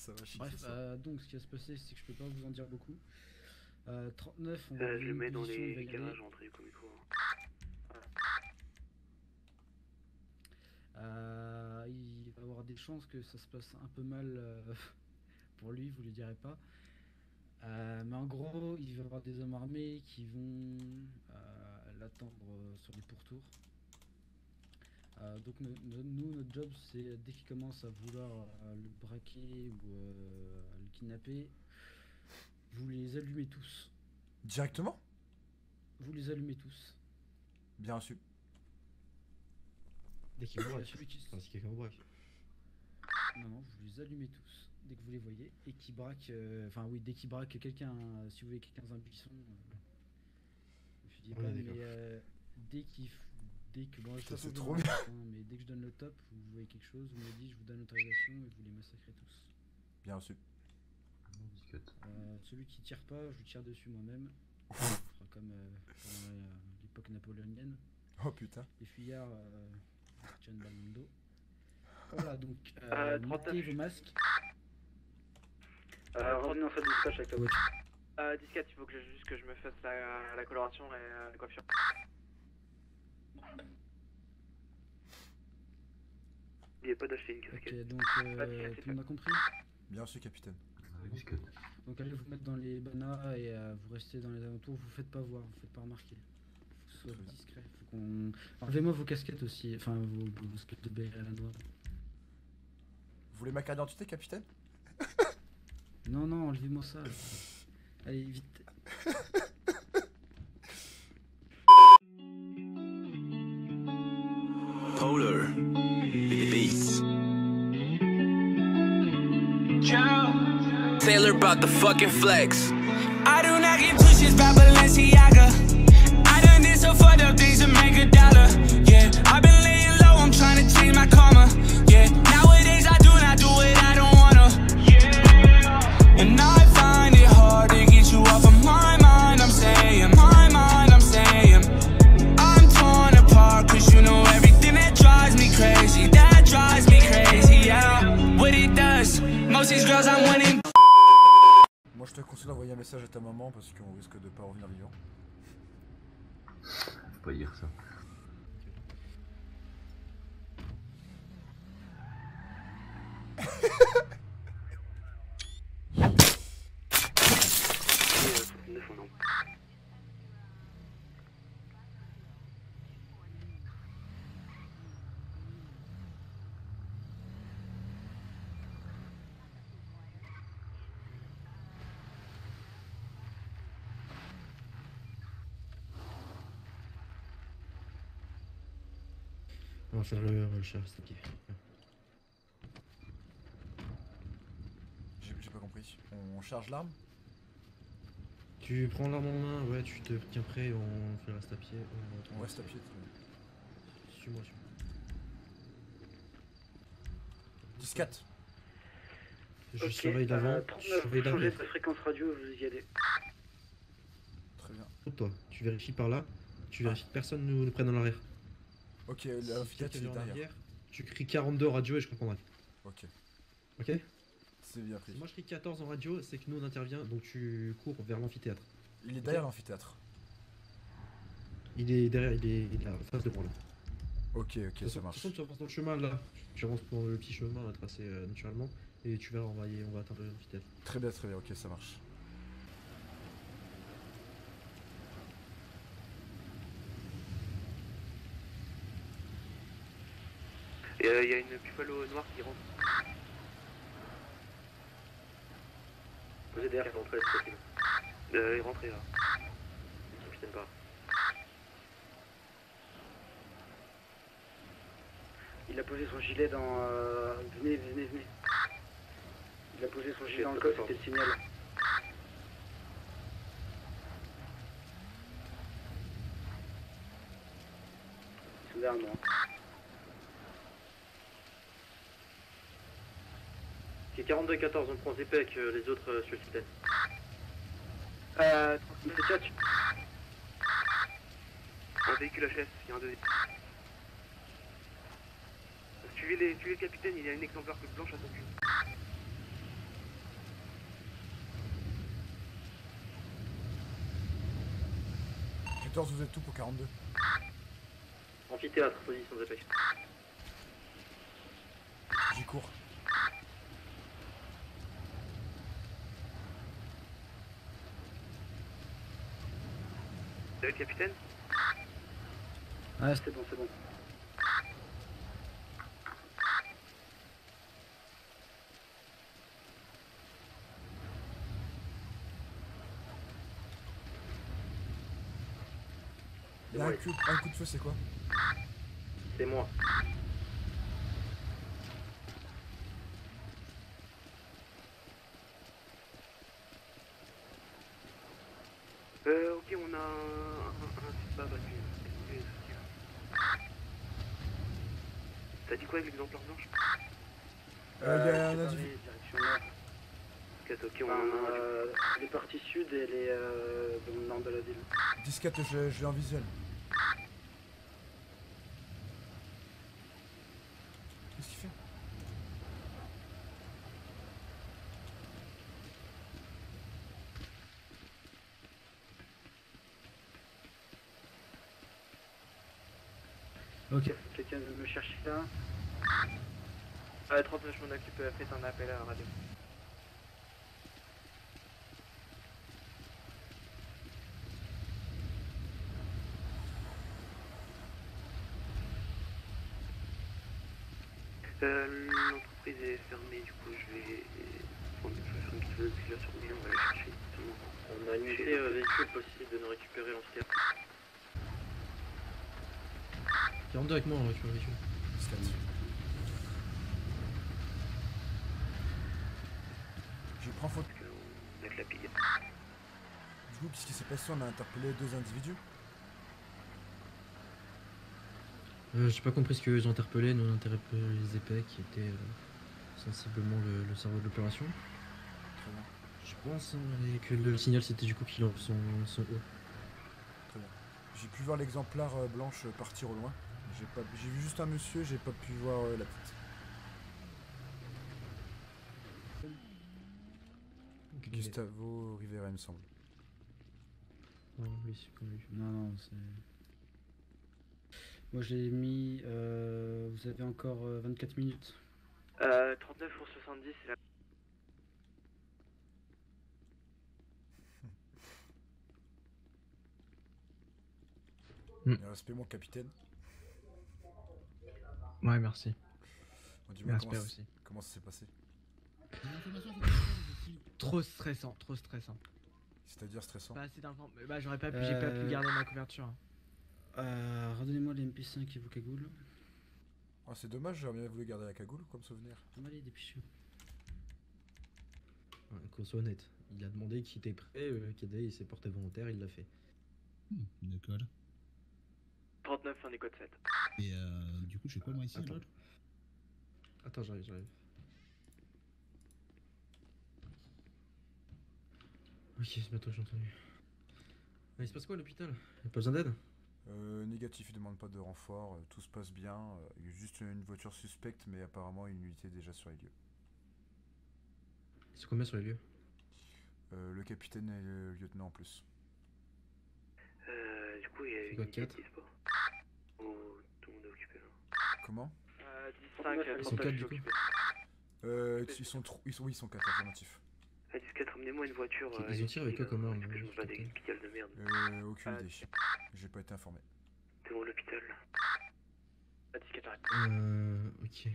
Ça va chier. Bref, donc ce qui va se passer, c'est que je peux pas vous en dire beaucoup. 39, on Je va le mets dans les garages, garages. entrée comme micro. Il va avoir des chances que ça se passe un peu mal pour lui, vous le direz pas. Mais en gros, il va y avoir des hommes armés qui vont l'attendre sur les pourtours. Donc nous, notre job, c'est dès qu'il commence à vouloir le braquer ou le kidnapper, vous les allumez tous. Directement? Vous les allumez tous. Bien reçu. Dès qu'il me braque. Celui qui... Enfin, si quelqu'un me braque. Non, vous les allumez tous dès que vous les voyez et qui braque. Enfin oui, dès qu'il braque quelqu'un, si vous voyez quelqu'un dans un buisson, je dis pas, Ouais, mais dès que bon, je Ça, sais c'est pas trop vous bien. hein, mais dès que je donne le top, vous voyez quelque chose, vous me dites, je vous donne l'autorisation et vous les massacrez tous. Bien reçu. Celui qui tire pas, je lui tire dessus moi-même. On fera comme pendant l'époque napoléonienne. Oh putain. Les fuyards tiennent une balle dans le dos. Voilà, donc 39. mettez vos masques. Revenez en salle de dispatch avec la voiture. 10-4, il faut que juste que je me fasse la coloration et la coiffure. Il n'y a pas d'acheter une casquette. Ok, donc c'est tout le monde a compris. Bien reçu, capitaine. Donc allez vous mettre dans les banas et vous restez dans les alentours, vous faites pas voir, vous faites pas remarquer. Faut que ce soit discret. Faut qu'on... Enlevez-moi vos casquettes aussi, enfin vos casquettes de BR à la noire. Vous voulez ma carte d'identité, capitaine? Non, non, enlevez-moi ça. Allez, vite. Polar Beats. Taylor about the fucking flex. I do not get pushes by Balenciaga. I done did so fucked up things to make $1. Yeah, I've been laying low, I'm trying to change my karma. Yeah, nowadays I do not do what I don't wanna. Yeah, and I find it hard to get you off of my mind. I'm saying, my mind, I'm saying, I'm torn apart, cause you know everything that drives me crazy. That drives me crazy, yeah. What it does, most these girls I'm winning. Moi je te conseille d'envoyer un message à ta maman parce qu'on risque de pas revenir vivant. Faut pas dire ça. On va faire le chef, c'est ok. J'ai pas compris. On charge l'arme? Tu prends l'arme en main, ouais, tu te tiens prêt, on fait le reste à pied. On reste à pied. Suis-moi, suis-moi. 10-4. Je surveille l'avant, je surveille Changez l'arrière. de fréquence radio, vous y allez. Très bien. Toi, tu vérifies par là, tu vérifies que personne nous prenne dans l'arrière. Ok, Si l'amphithéâtre quelqu'un il est vient en derrière. arrière, tu cries 42 en radio et je comprendrai. Ok, Ok? c'est bien pris. Si moi je crie 14 en radio, c'est que nous on intervient, donc tu cours vers l'amphithéâtre. Il est derrière l'amphithéâtre. Il est derrière, il est là, face de moi là. Ok, ok, ça marche. Tu avances dans le chemin là, tu avances dans le petit chemin tracé naturellement, et tu verras, on va atteindre l'amphithéâtre. Très bien, ok, ça marche. Il y a une buffalo noire qui rentre. Vous êtes derrière, rentrez, c'est possible. Il rentrez là. Capitaine pas. Il a posé son gilet dans... Venez. Il a posé son gilet dans le coffre, c'était le signal. Ils sont derrière moi. C'est 42-14, on prend épais avec les autres sur le système. Un véhicule HS, il y a un deuxième. Suivez le capitaine, il y a une exemplaire que blanche à son cul. 14, vous êtes tout pour 42. Amphithéâtre, position Zepex. J'y cours. Vous avez le capitaine? Ouais, C'est bon, c'est bon. Il y a un coup de feu, c'est quoi? C'est moi. Ok, on a un battu. T'as dit quoi avec l'exemplaire blanche? Il y a un individu. Direction nord. Ok, on en a un. Les parties sud et les dans le nord de la ville. 10-4, je l'ai en visuel. Qu'est-ce qu'il fait? Ok. Quelqu'un veut me chercher là? 39, je m'en occupe, faites un appel à la radio. L'entreprise est fermée, du coup je vais prendre une petite veut puis là sur lui, on va la chercher. On a une unité véhicule possible de nous récupérer l'entreprise. 42 avec moi, tu vois, véhicule. 10-4. Je prends faute. Avec la pille. Du coup, qu'est-ce qui s'est passé? On a interpellé 2 individus. J'ai pas compris ce qu'ils ont interpellé. Nous on a interpellé les épais qui étaient sensiblement le cerveau de l'opération. Très bien. Je pense hein, et que le signal c'était du coup qu'ils ont son haut. Très bien. J'ai pu voir l'exemplaire blanche partir au loin. J'ai vu juste un monsieur, j'ai pas pu voir la petite. Gustavo Rivera, il me semble. Non, oui, c'est comme lui. Non, c'est... Moi je l'ai mis... vous avez encore 24 minutes. 39 pour 70, c'est la... Respect mon capitaine. Ouais, merci. Bon, dis-moi Respect aussi. comment ça s'est passé? Trop stressant, trop stressant. C'est-à-dire stressant? Pas assez d'informations. Bah j'ai pas pu garder ma couverture. Redonnez-moi les MP5 et vos cagoules. Oh, c'est dommage, j'aurais bien voulu garder la cagoule comme souvenir. Allez, dépêchez-vous. Qu'on soit honnête, il a demandé qu'il était prêt, Kedai il s'est porté volontaire, il l'a fait. D'accord. 39, fin des codes 7. Et du coup, je fais quoi moi ici? Attends, j'arrive. Ok, c'est bientôt j'ai entendu. Il se passe quoi à l'hôpital? Y'a pas besoin d'aide? Négatif, il demande pas de renfort, tout se passe bien. Il y a juste une voiture suspecte, mais apparemment une unité déjà sur les lieux. C'est combien sur les lieux? Le capitaine et le lieutenant en plus. Du coup, il y a une unité dispo. Ou tout le monde est occupé là. Comment? 10-5, Ils sont 4 du coup. Ils sont 4 affirmatifs. À 10-4, ramenez-moi une voiture. Ils ont tiré avec eux comme arme. Je me bats des pistoles de merde. Aucune idée. J'ai pas été informé. T'es où l'hôpital? À 10-4, arrête. Ok.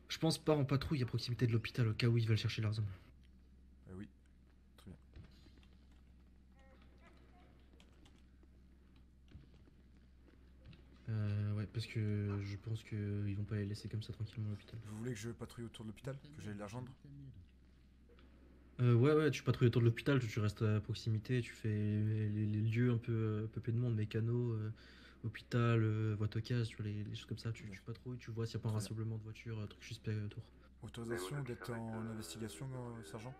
Je pense pas en patrouille à proximité de l'hôpital au cas où ils veulent chercher leurs hommes. Oui. Très bien. Ouais, parce que je pense qu'ils vont pas les laisser comme ça tranquillement à l'hôpital. Vous voulez que je patrouille autour de l'hôpital? Que j'aille les rejoindre? Ouais, tu patrouilles autour de l'hôpital, tu restes à proximité, tu fais les lieux un peu peuplés de monde, mécano, hôpital, voie aux tu vois, les choses comme ça, tu patrouilles, tu vois s'il n'y a pas un rassemblement de voitures, trucs suspects autour. Autorisation d'être en investigation, sergent?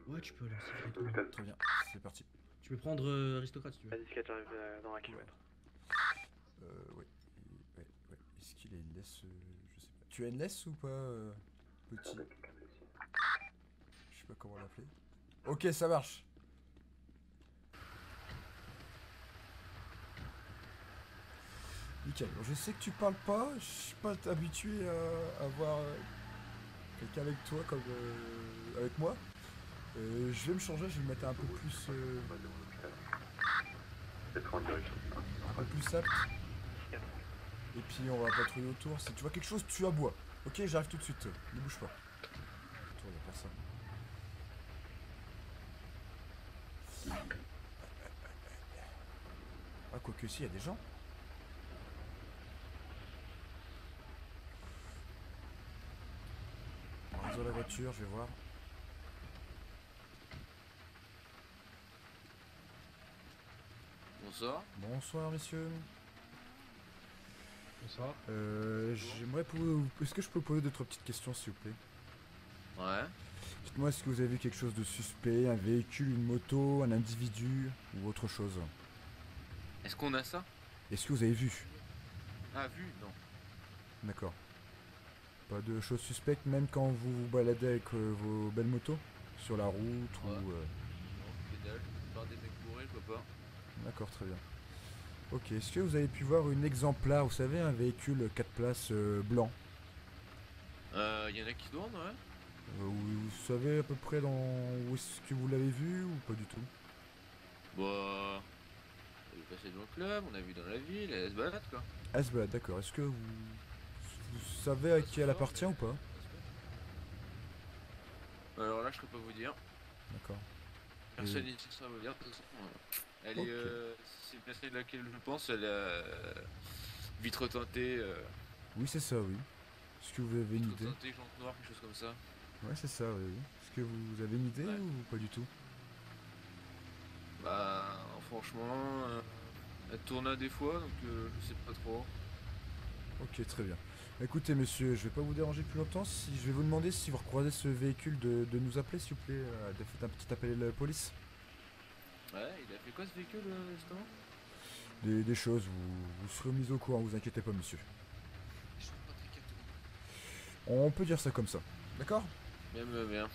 Ouais, tu peux aller aussi. Très bien, c'est parti. Tu peux prendre aristocrate si tu veux. À 10-4, j'arrive dans un kilomètre. Ouais. Est-ce qu'il a une laisse? Je sais pas. Tu as une laisse ou pas, petit? Je sais pas comment l'appeler. Ok, ça marche. Nickel. Je sais que tu parles pas, je suis pas habitué à avoir quelqu'un avec toi comme avec moi. Je vais me changer, je vais me mettre un peu plus apte. Et puis on va patrouiller autour. Si tu vois quelque chose, tu aboies. Ok, j'arrive tout de suite. Ne bouge pas. Autour, y a personne. Ah, quoique si, y a des gens. On réseau la voiture, je vais voir. Bonsoir. Bonsoir, messieurs. Bonsoir. J'aimerais Est-ce que je peux poser 2-3 petites questions, s'il vous plaît? Ouais. Dites-moi, est-ce que vous avez vu quelque chose de suspect? Un véhicule, une moto, un individu ou autre chose? Est-ce qu'on a ça? Est-ce que vous avez vu? Ah, vu? Non. D'accord. Pas de choses suspectes, même quand vous vous baladez avec vos belles motos? Sur la route ou... Non, pédale. Par des mecs bourrés, je vois pas. D'accord, très bien. Ok, est-ce que vous avez pu voir une exemplaire, vous savez, un véhicule 4 places blanc? Y en a qui tournent, ouais. Vous savez à peu près où est-ce que vous l'avez vu ou pas du tout? Bah... On est passé dans le club, on a vu dans la ville, elle se balade quoi. Ah, se balade, d'accord. Est-ce que vous savez à qui elle appartient ou pas? Alors là, je peux pas vous dire. D'accord. Personne ici ne saurait vous dire, de toute façon. Elle est... c'est bien celle laquelle je pense, elle est vitre teintée. Oui, c'est ça, oui. Est-ce que vous avez une Vitre idée? teintée, jante noire, quelque chose comme ça. Ouais, c'est ça, oui. Est-ce que vous avez une idée ou pas du tout? Bah, franchement, elle tourne à des fois, donc je sais pas trop. Ok, très bien. Écoutez, monsieur, je vais pas vous déranger plus longtemps. Si je vais vous demander si vous recroisez ce véhicule de nous appeler, s'il vous plaît. Faites un petit appel à la police. Ouais, il a fait quoi ce véhicule, justement? Des choses, vous serez mis au courant, vous inquiétez pas, monsieur. Je suis pas très capté. On peut dire ça comme ça. D'accord? Bien.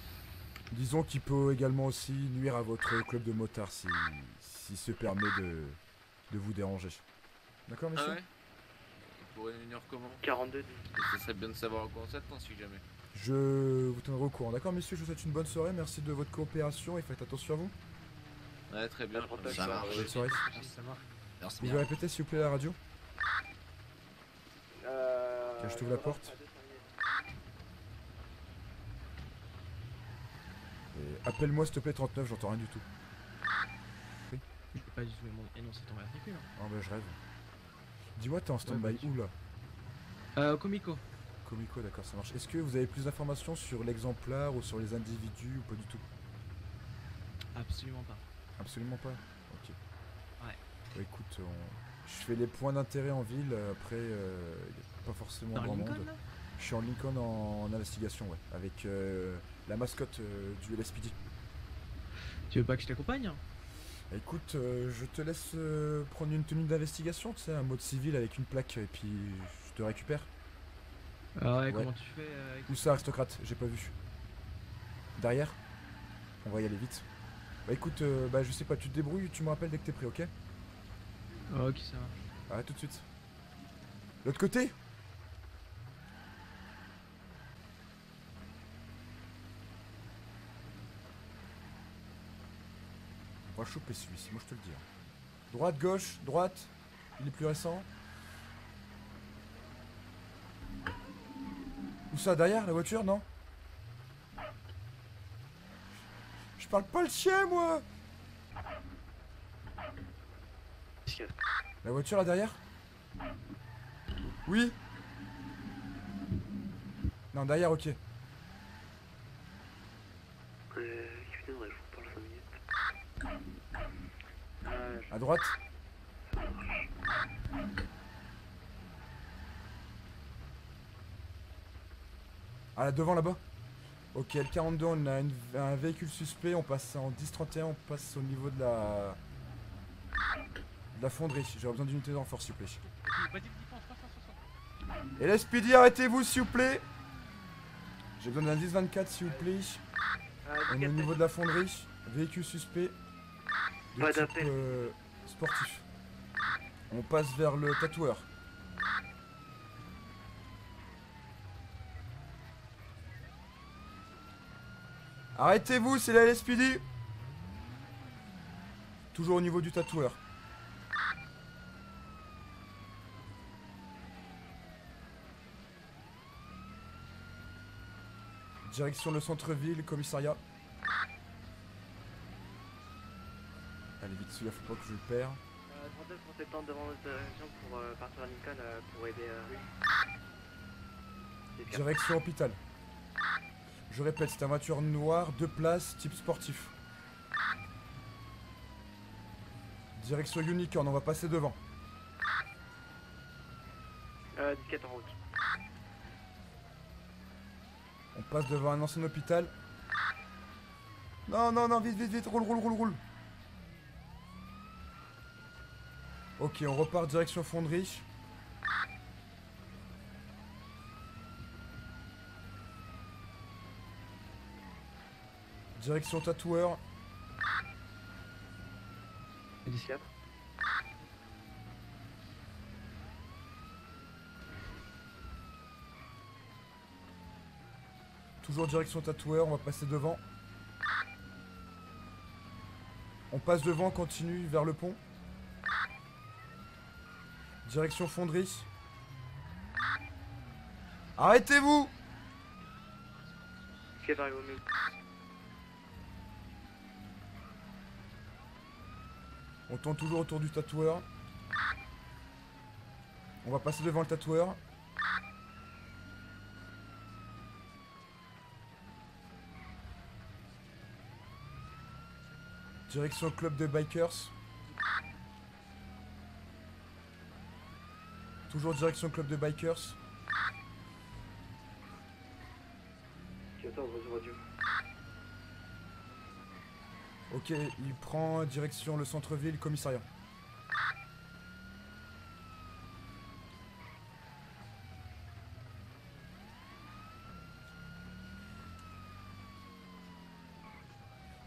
Disons qu'il peut également aussi nuire à votre club de motards si se permet de vous déranger. D'accord, monsieur? Ah ouais? Il pourrait venir comment? 42. Ça serait bien de savoir à quoi on s'attend si jamais. Je vous tiendrai au courant. D'accord, messieurs? Je vous souhaite une bonne soirée. Merci de votre coopération et faites attention à vous. Ouais, très bien. Ça marche. Bonne soirée. Ça marche. Merci Vous bien. pouvez répéter, s'il vous plaît, à la radio? Tiens, je t'ouvre la porte. Et appelle-moi, s'il te plaît, 39, j'entends rien du tout. Je peux pas du tout énoncer ton matricule. Oh bah je rêve. Dis-moi, t'es en stand-by où là? Comico. Comico, d'accord, ça marche. Est-ce que vous avez plus d'informations sur l'exemplaire ou sur les individus ou pas du tout? Absolument pas. Absolument pas? Ok. Ouais. Bah, écoute, je fais les points d'intérêt en ville, après, y a pas forcément Dans grand Lincoln, monde. là? Je suis en Lincoln en investigation, ouais, avec la mascotte du LSPD. Tu veux pas que je t'accompagne? Écoute, je te laisse prendre une tenue d'investigation, tu sais, un mode civil avec une plaque, et puis je te récupère. Ah ouais, Ouais. comment tu fais Où ça, aristocrate? J'ai pas vu. Derrière? On va y aller vite. Bah écoute, bah je sais pas, tu te débrouilles, tu me rappelles dès que t'es prêt, ok? Ok, ça marche. Ah, tout de suite. L'autre côté? On va choper celui-ci, moi je te le dis. Droite, gauche, droite. Il est plus récent. Où ça, derrière la voiture, non? Je parle pas le chien, moi! La voiture là derrière? Oui? Non, derrière, ok. Excusez-moi, je vous parle 5 minutes. À droite? Ah, là devant là-bas? Ok, le 42, on a un véhicule suspect, on passe en 10-31, on passe au niveau de la fonderie. J'aurais besoin d'unité de renfort, s'il vous plaît. Et l'SPD, arrêtez-vous, s'il vous plaît. J'ai besoin d'un 10-24, s'il vous plaît. On est au niveau de la fonderie, véhicule suspect de Pas type d'appel. sportif. On passe vers le tatoueur. Arrêtez-vous, c'est la LSPD. Toujours au niveau du tatoueur. Direction le centre-ville, commissariat. Allez vite, celui-là faut pas que je le perds. 39 pour septembre devant notre direction pour partir à Lincoln pour aider Direction hôpital. Je répète, c'est une voiture noire, 2 places, type sportif. Direction Unicorn, on va passer devant. 17 en route. On passe devant un ancien hôpital. Non, non, non, vite, vite, vite, roule, roule, roule, roule. Ok, on repart direction Fonderie. Direction tatoueur. 14. Toujours direction tatoueur, on va passer devant. On passe devant, on continue vers le pont. Direction Fonderie. Arrêtez-vous! Qu'est-ce qui arrive au mieux? On tourne toujours autour du tatoueur. On va passer devant le tatoueur. Direction club de bikers. Toujours direction club de bikers. 14, réseau radio. Ok, il prend direction le centre-ville, commissariat.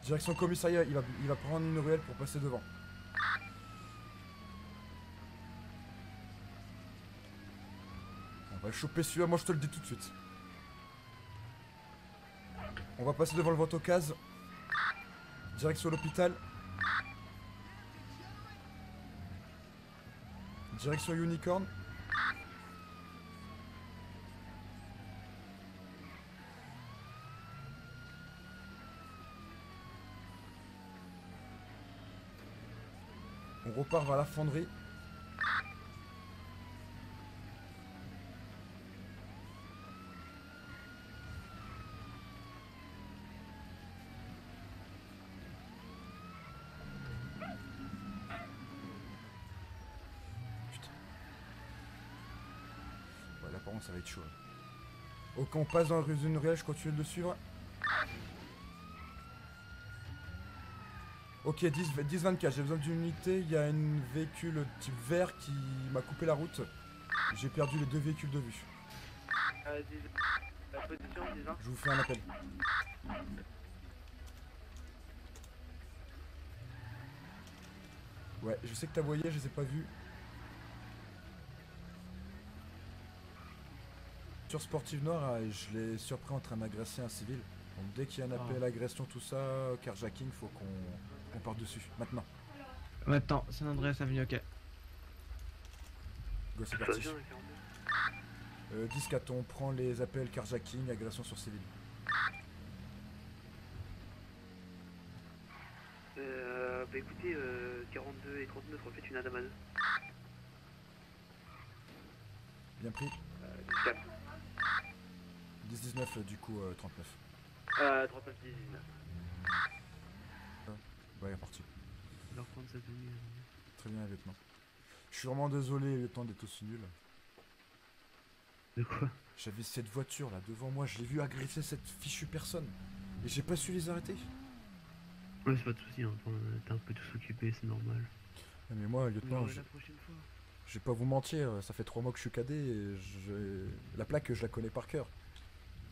Direction commissariat, il va prendre une ruelle pour passer devant. On va le choper celui-là, moi je te le dis tout de suite. On va passer devant le Ventocase. Direction l'hôpital. Direction Unicorn. On repart vers la fonderie. Ouais, là par contre ça va être chaud. Ok, on passe dans une ruelle, je continue de le suivre. Ok, 10-24, j'ai besoin d'une unité. Il y a un véhicule type vert qui m'a coupé la route. J'ai perdu les 2 véhicules de vue. Position, 10 20. Je vous fais un appel. Ouais, je sais que t'as voyé, je les ai pas vus. Sur Sportive Noire, je l'ai surpris en train d'agresser un civil. Donc dès qu'il y a un appel à l'agression, tout ça, carjacking, faut qu'on parte dessus, maintenant. Maintenant, San Andreas Avenue, ok. Go, c'est parti. 10-4, on prend les appels carjacking, agression sur civil. Bah écoutez, 42 et 39, on fait une Adam à 2. Bien pris. 4. 10-19, du coup, 39. 39 19. Ouais, parti. Alors prendre cette tenue. Très bien, lieutenant. Je suis vraiment désolé, lieutenant, d'être aussi nul. De quoi? J'avais cette voiture là devant moi, je l'ai vu agresser cette fichue personne. Et j'ai pas su les arrêter. Ouais, c'est pas de soucis, hein. T'es un peu tous occupé, c'est normal. Mais moi, lieutenant, la prochaine fois. je vais pas vous mentir, ça fait 3 mois que je suis cadet et la plaque, je la connais par cœur.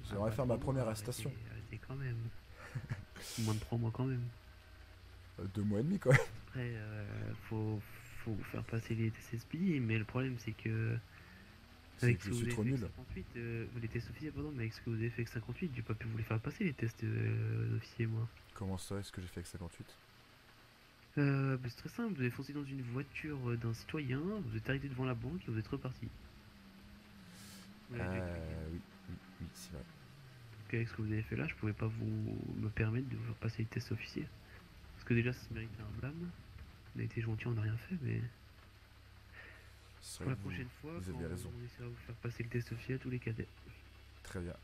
J'aimerais faire ma première arrestation. Arrêtez quand même. Moins de 3 mois quand même. 2 mois et demi quoi. Après, faut faire passer les TCSPI, mais le problème c'est que C'est que je suis trop nul. 58, les tests officiers, pardon, mais avec ce que vous avez fait avec 58, j'ai pas pu vous les faire passer les tests officiers, moi. Comment ça, est-ce que j'ai fait avec 58? Bah, c'est très simple, vous avez foncé dans une voiture d'un citoyen, vous êtes arrêté devant la banque et vous êtes reparti. Oui, c'est vrai. Donc avec ce que vous avez fait là, je pouvais pas me permettre de vous faire passer les tests officiers. Parce que déjà, ça se méritait un blâme. On a été gentil, on n'a rien fait, mais... Pour la prochaine fois, vous avez raison. on essaiera de vous faire passer le test officiel à tous les cadets. Très bien.